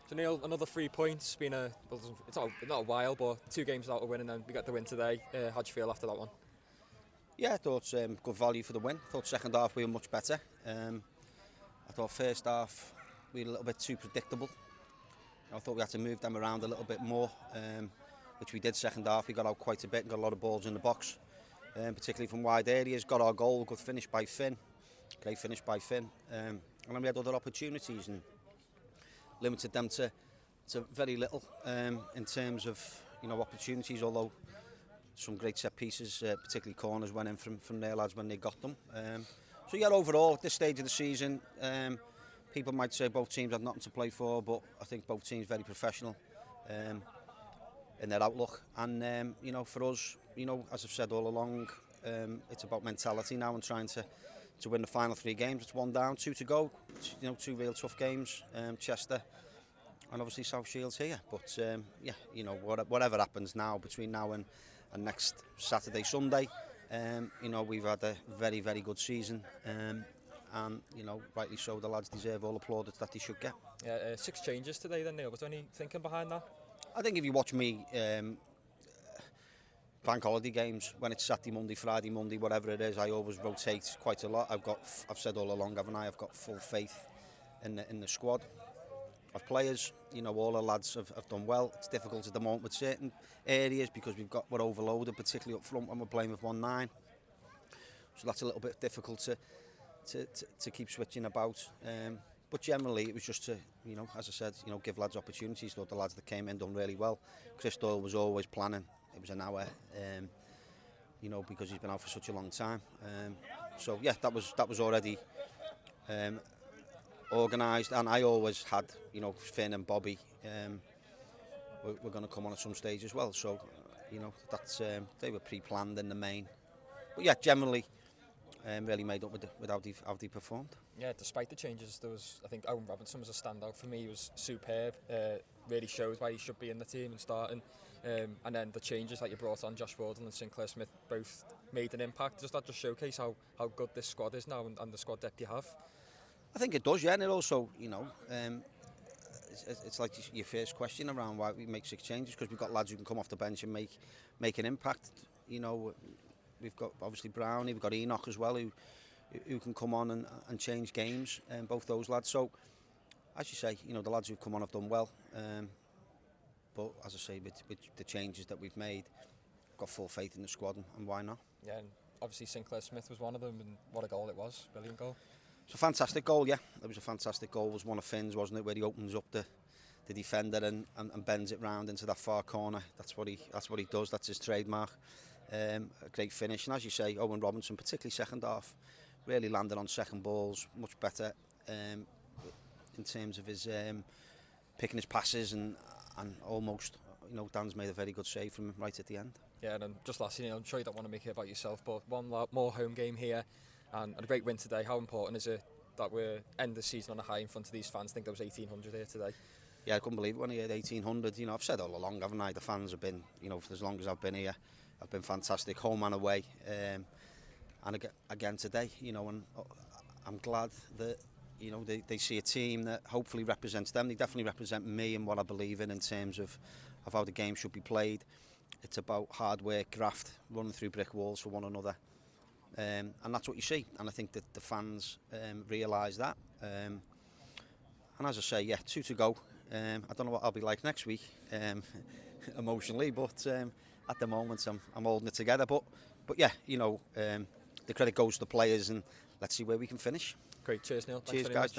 So Neil, another 3 points. It's not a while, but 2 games without a win, and then we got the win today. How do you feel after that one? Yeah, I thought good value for the win. I thought second half we were much better. I thought first half we were a little bit too predictable. I thought we had to move them around a little bit more, which we did second half. We got out quite a bit and got a lot of balls in the box, particularly from wide areas. Got our goal, good finish by Finn. Great finish by Finn. And then we had other opportunities and limited them to very little in terms of opportunities, although some great set pieces, particularly corners, went in from their lads when they got them. So yeah, overall at this stage of the season, people might say both teams had nothing to play for, but I think both teams very professional in their outlook. And for us, as I've said all along, it's about mentality now and trying to win the final 3 games. It's 1 down, 2 to go. 2 real tough games. Chester and obviously South Shields here. But whatever happens now between now and next Saturday, Sunday, we've had a very, very good season. And rightly so, the lads deserve all the plaudits that they should get. Yeah, 6 changes today then, Neil. Was there any thinking behind that? I think if you watch me bank holiday games, when it's Saturday, Monday, Friday, Monday, whatever it is, I always rotate quite a lot. I've said all along, haven't I? I've got full faith in the squad of players. All the lads have done well. It's difficult at the moment with certain areas because we're overloaded, particularly up front when we're playing with 1-9. So that's a little bit difficult to keep switching about. But generally, it was just to, as I said, give lads opportunities. Thought the lads that came in done really well. Chris Doyle was always planning. It was an hour, because he's been out for such a long time. So yeah, that was already organised, and I always had, Finn and Bobby were going to come on at some stage as well. So, that's they were pre-planned in the main. But yeah, generally, really made up with how they performed. Yeah, despite the changes, I think Owen Robinson was a standout for me. He was superb. Really shows why he should be in the team and starting. And then the changes that you brought on, Josh Warden and Sinclair Smith, both made an impact. Does that just showcase how good this squad is now and the squad depth you have? I think it does, yeah, and it also, it's like your first question around why we make 6 changes, because we've got lads who can come off the bench and make an impact. We've got obviously Brownie, we've got Enoch as well, who can come on and change games, both those lads. So, as you say, the lads who've come on have done well. But as I say, with the changes that we've made, got full faith in the squad, and why not? Yeah, and obviously Sinclair Smith was one of them, and what a goal it was, brilliant goal. It's a fantastic goal, yeah. It was a fantastic goal. It was one of Finn's, wasn't it, where he opens up the defender and bends it round into that far corner. That's what he does. That's his trademark. A great finish, and as you say, Owen Robinson, particularly second half, really landed on second balls, much better in terms of his picking his passes and almost, Dan's made a very good save from him right at the end. Yeah, and just lastly, I'm sure you don't want to make it about yourself, but one more home game here and a great win today. How important is it that we end the season on a high in front of these fans? I think there was 1,800 here today. Yeah, I couldn't believe it when I heard 1,800. I've said all along, haven't I? The fans have been, for as long as I've been here, have been fantastic, home and away. And again today, and I'm glad that they see a team that hopefully represents them. They definitely represent me and what I believe in terms of how the game should be played. It's about hard work, graft, running through brick walls for one another. And that's what you see. And I think that the fans realise that. And as I say, yeah, 2 to go. I don't know what I'll be like next week emotionally, but at the moment I'm holding it together. But yeah, the credit goes to the players, and let's see where we can finish. Great, cheers Neil. Cheers guys.